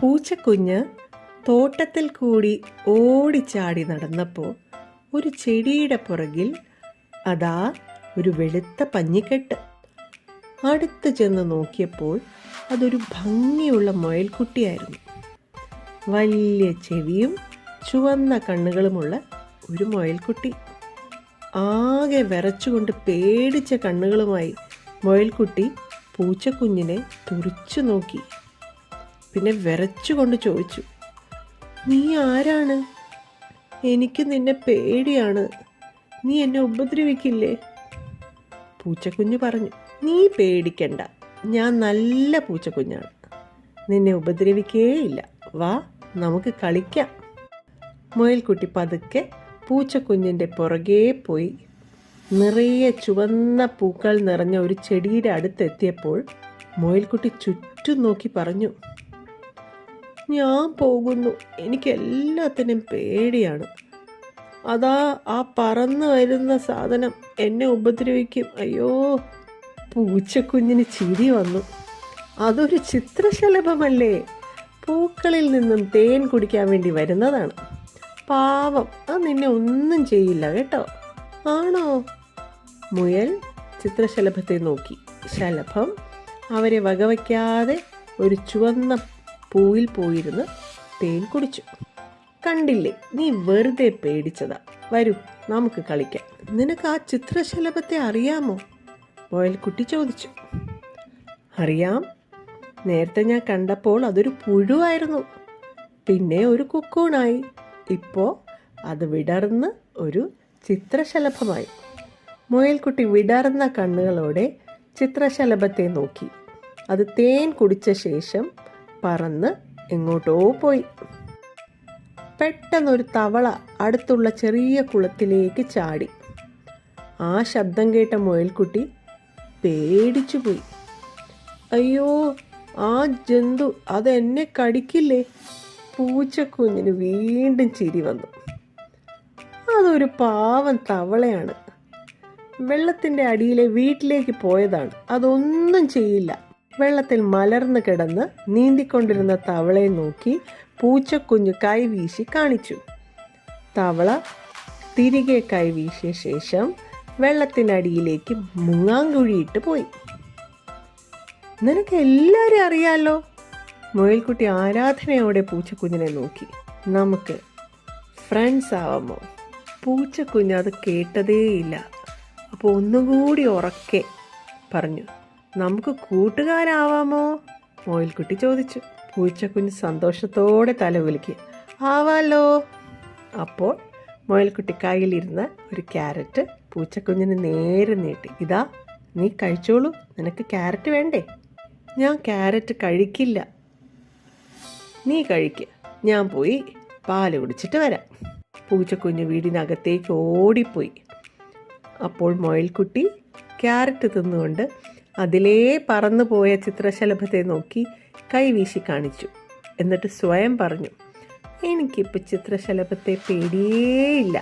പൂച്ചക്കുഞ്ഞ് തോട്ടത്തിൽ കൂടി ഓടിച്ചാടി നടന്നപ്പോൾ ഒരു ചെടിയുടെ പുറകിൽ അതാ ഒരു വെളുത്ത പഞ്ഞിക്കെട്ട്. അടുത്ത് ചെന്ന് നോക്കിയപ്പോൾ അതൊരു ഭംഗിയുള്ള മുയൽക്കുട്ടിയായിരുന്നു. വലിയ ചെവിയും ചുവന്ന കണ്ണുകളുമുള്ള ഒരു മുയൽക്കുട്ടി. ആകെ വിറച്ചുകൊണ്ട് പേടിച്ച കണ്ണുകളുമായി മുയൽക്കുട്ടി പൂച്ചക്കുഞ്ഞിനെ തുറിച്ചു നോക്കി. പിന്നെ വിറച്ചുകൊണ്ട് ചോദിച്ചു, നീ ആരാണ്? എനിക്ക് നിന്നെ പേടിയാണ്. നീ എന്നെ ഉപദ്രവിക്കില്ലേ? പൂച്ചക്കുഞ്ഞ് പറഞ്ഞു, നീ പേടിക്കണ്ട, ഞാൻ നല്ല പൂച്ചക്കുഞ്ഞാണ്. നിന്നെ ഉപദ്രവിക്കേയില്ല. വാ, നമുക്ക് കളിക്കാം. മുയൽക്കുട്ടി പതുക്കെ പൂച്ചക്കുഞ്ഞിൻ്റെ പുറകെ പോയി നിറയെ ചുവന്ന പൂക്കൾ നിറഞ്ഞ ഒരു ചെടിയുടെ അടുത്തെത്തിയപ്പോൾ മുയൽക്കുട്ടി ചുറ്റും നോക്കി പറഞ്ഞു, ഞാൻ പോകുന്നു, എനിക്ക് എല്ലാത്തിനും പേടിയാണ്. അതാ ആ പറന്നു വരുന്ന സാധനം എന്നെ ഉപദ്രവിക്കും. അയ്യോ. പൂച്ചക്കുഞ്ഞിന് ചിരി വന്നു. അതൊരു ചിത്രശലഭമല്ലേ, പൂക്കളിൽ നിന്നും തേൻ കുടിക്കാൻ വേണ്ടി വരുന്നതാണ്. പാവം, അത് നിന്നെ ഒന്നും ചെയ്യില്ല കേട്ടോ. ആണോ? മുയൽ ചിത്രശലഭത്തെ നോക്കി. ശലഭം അവരെ വകവയ്ക്കാതെ ഒരു ചുവന്ന പൂവിൽ പോയിരുന്ന് തേൻ കുടിച്ചു. കണ്ടില്ലേ, നീ വെറുതെ പേടിച്ചതാ. വരൂ, നമുക്ക് കളിക്കാം. നിനക്ക് ആ ചിത്രശലഭത്തെ അറിയാമോ? മുയൽക്കുട്ടി ചോദിച്ചു. അറിയാം. നേരത്തെ ഞാൻ കണ്ടപ്പോൾ അതൊരു പുഴുവായിരുന്നു, പിന്നെ ഒരു കുക്കൂണായി, ഇപ്പോൾ അത് വിടർന്ന് ഒരു ചിത്രശലഭമായി. മുയൽക്കുട്ടി വിടർന്ന കണ്ണുകളോടെ ചിത്രശലഭത്തെ നോക്കി. അത് തേൻ കുടിച്ച ശേഷം പറന്ന് എങ്ങോട്ടോ പോയി. പെട്ടെന്നൊരു തവള അടുത്തുള്ള ചെറിയ കുളത്തിലേക്ക് ചാടി. ആ ശബ്ദം കേട്ട മുയൽക്കുട്ടി പേടിച്ചു പോയി. അയ്യോ, ആ ജന്തു അതെന്നെ കടിക്കില്ലേ? പൂച്ചക്കുഞ്ഞിന് വീണ്ടും ചിരി വന്നു. അതൊരു പാവം തവളയാണ്. വെള്ളത്തിൻ്റെ അടിയിലെ വീട്ടിലേക്ക് പോയതാണ്. അതൊന്നും ചെയ്യില്ല. വെള്ളത്തിൽ മലർന്നു കിടന്ന് നീന്തിക്കൊണ്ടിരുന്ന തവളയെ നോക്കി പൂച്ചക്കുഞ്ഞ് കൈവീശി കാണിച്ചു. തവള തിരികെ കൈവീശിയ ശേഷം വെള്ളത്തിനടിയിലേക്ക് മുങ്ങാങ്കുഴിയിട്ട് പോയി. നിനക്ക് എല്ലാവരും അറിയാലോ? മുയൽക്കുട്ടി ആരാധനയോടെ പൂച്ചക്കുഞ്ഞിനെ നോക്കി. നമുക്ക് ഫ്രണ്ട്സ് ആവാമോ? പൂച്ചക്കുഞ്ഞ് അത് കേട്ടതേയില്ല. അപ്പോൾ ഒന്നുകൂടി ഉറക്കെ പറഞ്ഞു, നമുക്ക് കൂട്ടുകാരാവാമോ? മുയൽക്കുട്ടി ചോദിച്ചു. പൂച്ചക്കുഞ്ഞ് സന്തോഷത്തോടെ തലകുലുക്കി. ആവാലോ. അപ്പോൾ മുയൽക്കുട്ടി കയ്യിലിരുന്ന ഒരു ക്യാരറ്റ് പൂച്ചക്കുഞ്ഞിന് നേരെ നീട്ടി. ഇതാ, നീ കഴിച്ചോളൂ, നിനക്ക് ക്യാരറ്റ് വേണ്ടേ? ഞാൻ ക്യാരറ്റ് കഴിക്കില്ല. നീ കഴിക്ക്, ഞാൻ പോയി പാല് കുടിച്ചിട്ട് വരാം. പൂച്ചക്കുഞ്ഞ് വീടിനകത്തേക്ക് ഓടിപ്പോയി. അപ്പോൾ മുയൽക്കുട്ടി ക്യാരറ്റ് തിന്നുകൊണ്ട് അതിലേ പറന്നു പോയ ചിത്രശലഭത്തെ നോക്കി കൈവീശി കാണിച്ചു. എന്നിട്ട് സ്വയം പറഞ്ഞു, എനിക്കിപ്പോൾ ചിത്രശലഭത്തെ പേടിയേയില്ല.